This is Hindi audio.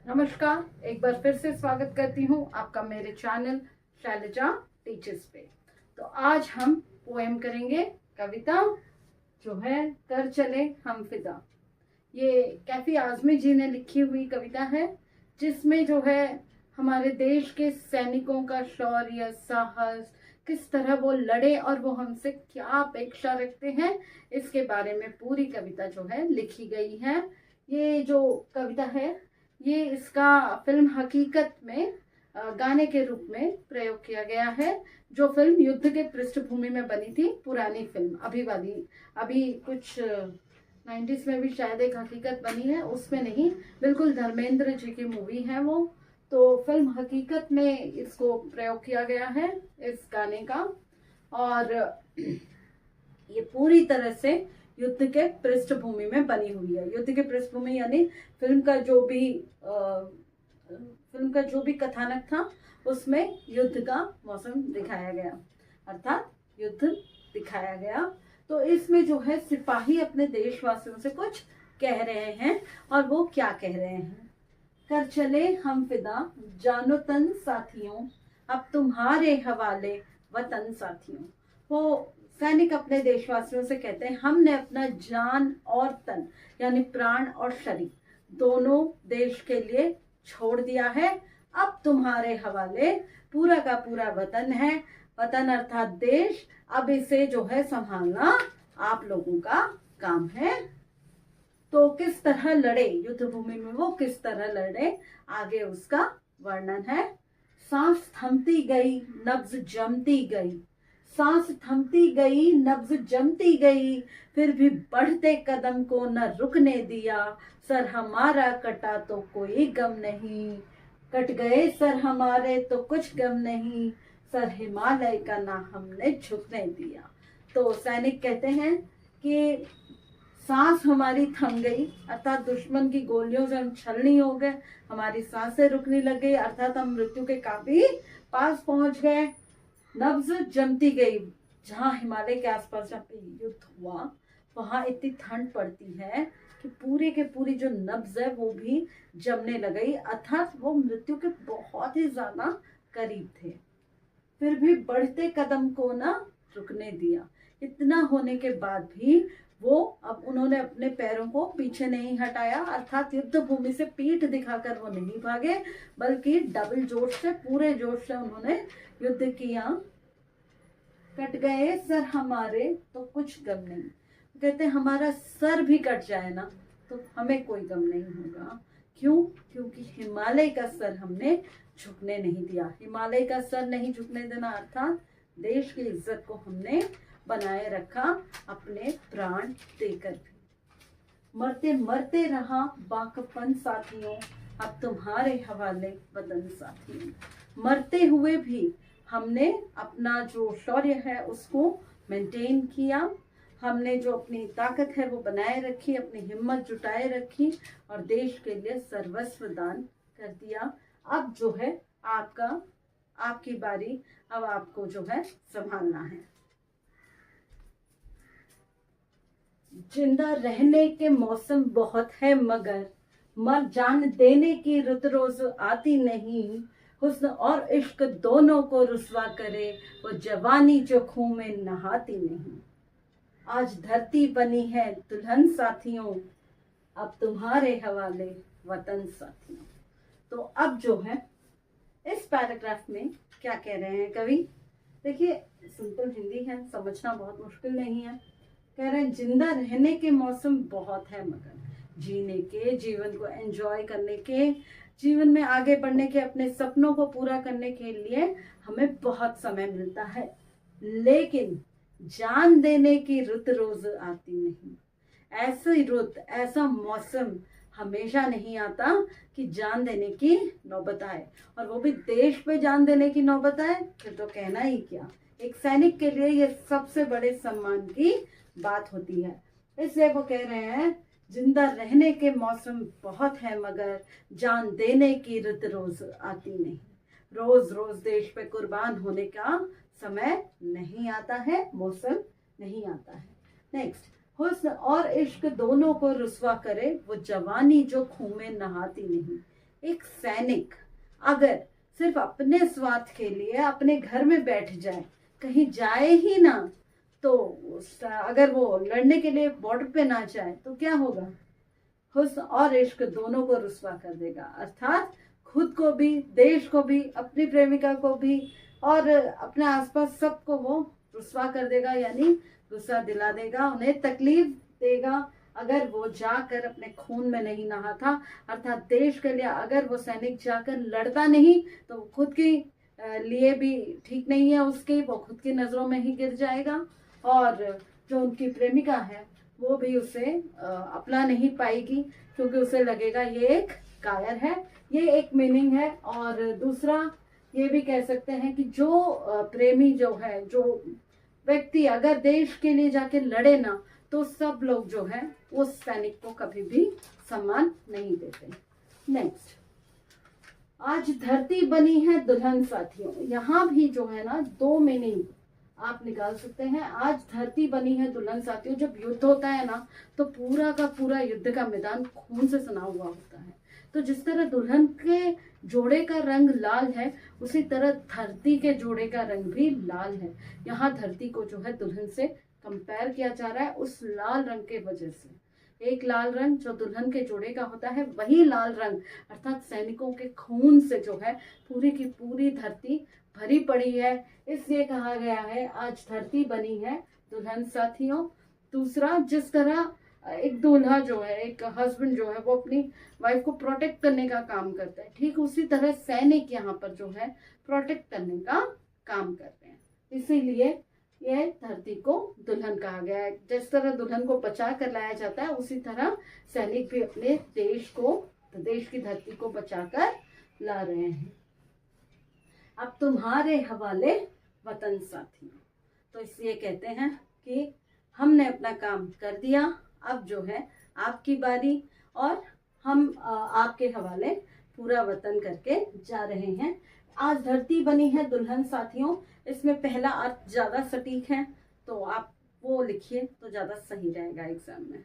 नमस्कार, एक बार फिर से स्वागत करती हूँ आपका मेरे चैनल शैलजा टीचर्स पे। तो आज हम पोएम करेंगे, कविता जो है कर चले हम फिदा। ये कैफी आजमी जी ने लिखी हुई कविता है, जिसमें जो है हमारे देश के सैनिकों का शौर्य, साहस, किस तरह वो लड़े और वो हमसे क्या अपेक्षा रखते हैं, इसके बारे में पूरी कविता जो है लिखी गई है। ये जो कविता है, ये इसका फिल्म हकीकत में गाने के रूप में प्रयोग किया गया है, जो फिल्म युद्ध के पृष्ठभूमि में बनी थी, पुरानी फिल्म अभी वाली, अभी कुछ 90s में भी शायद एक हकीकत बनी है, उसमें नहीं, बिल्कुल धर्मेंद्र जी की मूवी है वो। तो फिल्म हकीकत में इसको प्रयोग किया गया है इस गाने का। और ये पूरी तरह से युद्ध के पृष्ठभूमि में बनी हुई है। युद्ध के पृष्ठभूमि यानी फिल्म का जो भी कथानक था, उसमें युद्ध का मौसम दिखाया गया, अर्थात युद्ध दिखाया गया। तो इसमें जो है सिपाही अपने देशवासियों से कुछ कह रहे हैं, और वो क्या कह रहे हैं। कर चले हम फिदा जानो तन साथियों, अब तुम्हारे हवाले वतन साथियों। वो सैनिक अपने देशवासियों से कहते हैं, हमने अपना जान और तन यानी प्राण और शरीर दोनों देश के लिए छोड़ दिया है। अब तुम्हारे हवाले पूरा का पूरा वतन है। वतन अर्थात देश। अब इसे जो है संभालना आप लोगों का काम है। तो किस तरह लड़े युद्ध भूमि में, वो किस तरह लड़े, आगे उसका वर्णन है। सांस थमती गई, नब्ज जमती गई, सांस थमती गई, नब्ज जमती गई, फिर भी बढ़ते कदम को न रुकने दिया। सर हमारा कटा तो कोई गम नहीं, कट गए सर हमारे तो कुछ गम नहीं, सर हिमालय का ना हमने झुकने दिया। तो सैनिक कहते हैं कि सांस हमारी थम गई, अर्थात दुश्मन की गोलियों से हम छलनी हो गए, हमारी सांसें रुकने लग गई, अर्थात हम मृत्यु के काफी पास पहुंच गए। नब्ज जमती गई, जहाँ हिमालय के आसपास जहाँ पे युद्ध हुआ, वहां इतनी ठंड पड़ती है कि पूरे के पूरी जो नब्ज है वो भी जमने लग गई, अर्थात वो मृत्यु के बहुत ही ज्यादा करीब थे। फिर भी बढ़ते कदम को ना रुकने दिया। इतना होने के बाद भी वो, अब उन्होंने अपने पैरों को पीछे नहीं हटाया, अर्थात युद्ध भूमि से पीठ दिखाकर वो नहीं भागे, बल्कि डबल जोश से, पूरे जोश से उन्होंने युद्ध किया। कट गए सर हमारे तो कुछ गम नहीं, कहते हमारा सर भी कट जाए ना तो हमें कोई गम नहीं होगा। क्यों? क्योंकि हिमालय का सर हमने झुकने नहीं दिया। हिमालय का सर नहीं झुकने देना अर्थात देश की इज्जत को हमने बनाए रखा, अपने प्राण देकर भी। मरते मरते रहा बाकपन साथियों, अब तुम्हारे हवाले वतन साथियों। मरते हुए भी हमने अपना जो शौर्य है उसको मेंटेन किया, हमने जो अपनी ताकत है वो बनाए रखी, अपनी हिम्मत जुटाए रखी और देश के लिए सर्वस्व दान कर दिया। अब जो है आपकी बारी, अब आपको जो है संभालना है। जिंदा रहने के मौसम बहुत है मगर मर जान देने की रुत रोज आती नहीं। हुस्न और इश्क दोनों को रुसवा करे वो जवानी जो खून में नहाती नहीं। आज धरती बनी है दुल्हन साथियों, अब तुम्हारे हवाले वतन साथियों। तो अब जो है इस पैराग्राफ में क्या कह रहे हैं कवि, देखिए सिंपल हिंदी है, समझना बहुत मुश्किल नहीं है। कह रहे हैं जिंदा रहने के मौसम बहुत है मगर जीने के, जीवन को एंजॉय करने के, जीवन में आगे बढ़ने के, अपने सपनों को पूरा करने के लिए हमें बहुत समय मिलता है, लेकिन जान देने की रुत रोज आती नहीं। ऐसी रुत, ऐसा मौसम हमेशा नहीं आता कि जान देने की नौबत आए, और वो भी देश पे जान देने की नौबत आए, फिर तो कहना ही क्या। एक सैनिक के लिए ये सबसे बड़े सम्मान की बात होती है। इसलिए वो कह रहे हैं जिंदा रहने के मौसम बहुत है मगर जान देने की रुत रोज आती नहीं। रोज रोज देश पे कुर्बान होने का समय नहीं आता है, मौसम नहीं आता है। नेक्स्ट, हुस्न और इश्क दोनों को रुसवा करे वो जवानी जो खून में नहाती नहीं। एक सैनिक अगर सिर्फ अपने स्वार्थ के लिए अपने घर में बैठ जाए, कहीं जाए ही ना, तो अगर वो लड़ने के लिए बॉर्डर पे ना जाए तो क्या होगा? हुस्न और इश्क दोनों को रुस्वा कर देगा। अर्थात खुद को भी, देश को भी, अपनी प्रेमिका को भी और अपने आसपास सबको वो रुस्वा कर देगा, यानी गुस्सा दिला देगा, उन्हें तकलीफ देगा अगर वो जाकर अपने खून में नहीं नहा था। अर्थात देश के लिए अगर वो सैनिक जाकर लड़ता नहीं तो खुद के लिए भी ठीक नहीं है, उसके वो खुद की नज़रों में ही गिर जाएगा और जो उनकी प्रेमिका है वो भी उसे अपना नहीं पाएगी, क्योंकि उसे लगेगा ये एक कायर है। ये एक मीनिंग है। और दूसरा ये भी कह सकते हैं कि जो प्रेमी जो है, जो व्यक्ति अगर देश के लिए जाके लड़े ना, तो सब लोग जो है उस सैनिक को कभी भी सम्मान नहीं देते। नेक्स्ट, आज धरती बनी है दुल्हन साथियों। यहाँ भी जो है ना 2 मीनिंग आप निकाल सकते हैं। आज धरती बनी है दुल्हन साथियों। जब युद्ध होता है ना, तो पूरा का पूरा युद्ध का मैदान खून से सना हुआ होता है। तो जिस तरह दुल्हन के जोड़े का रंग लाल है, उसी तरह धरती के जोड़े का रंग भी लाल है। यहाँ धरती को जो है दुल्हन से कंपेयर किया जा रहा है उस लाल रंग के वजह से। एक लाल रंग जो दुल्हन के जोड़े का होता है, वही लाल रंग अर्थात सैनिकों के खून से जो है पूरी की पूरी धरती भरी पड़ी है। इसलिए कहा गया है आज धरती बनी है दुल्हन साथियों। दूसरा, जिस तरह एक दूल्हा जो है, एक हस्बैंड जो है, वो अपनी वाइफ को प्रोटेक्ट करने का काम करता है, ठीक उसी तरह सैनिक यहाँ पर जो है प्रोटेक्ट करने का काम करते हैं। इसीलिए यह धरती को दुल्हन कहा गया है। जिस तरह दुल्हन को बचा कर लाया जाता है, उसी तरह सैनिक भी अपने देश को, देश की धरती को बचाकर ला रहे हैं। अब तुम्हारे हवाले वतन साथियों। तो इसलिए कहते हैं कि हमने अपना काम कर दिया, अब जो है आपकी बारी और हम आपके हवाले पूरा वतन करके जा रहे हैं। आज धरती बनी है दुल्हन साथियों। इसमें पहला अर्थ ज़्यादा सटीक है, तो आप वो लिखिए तो ज़्यादा सही रहेगा एग्जाम में।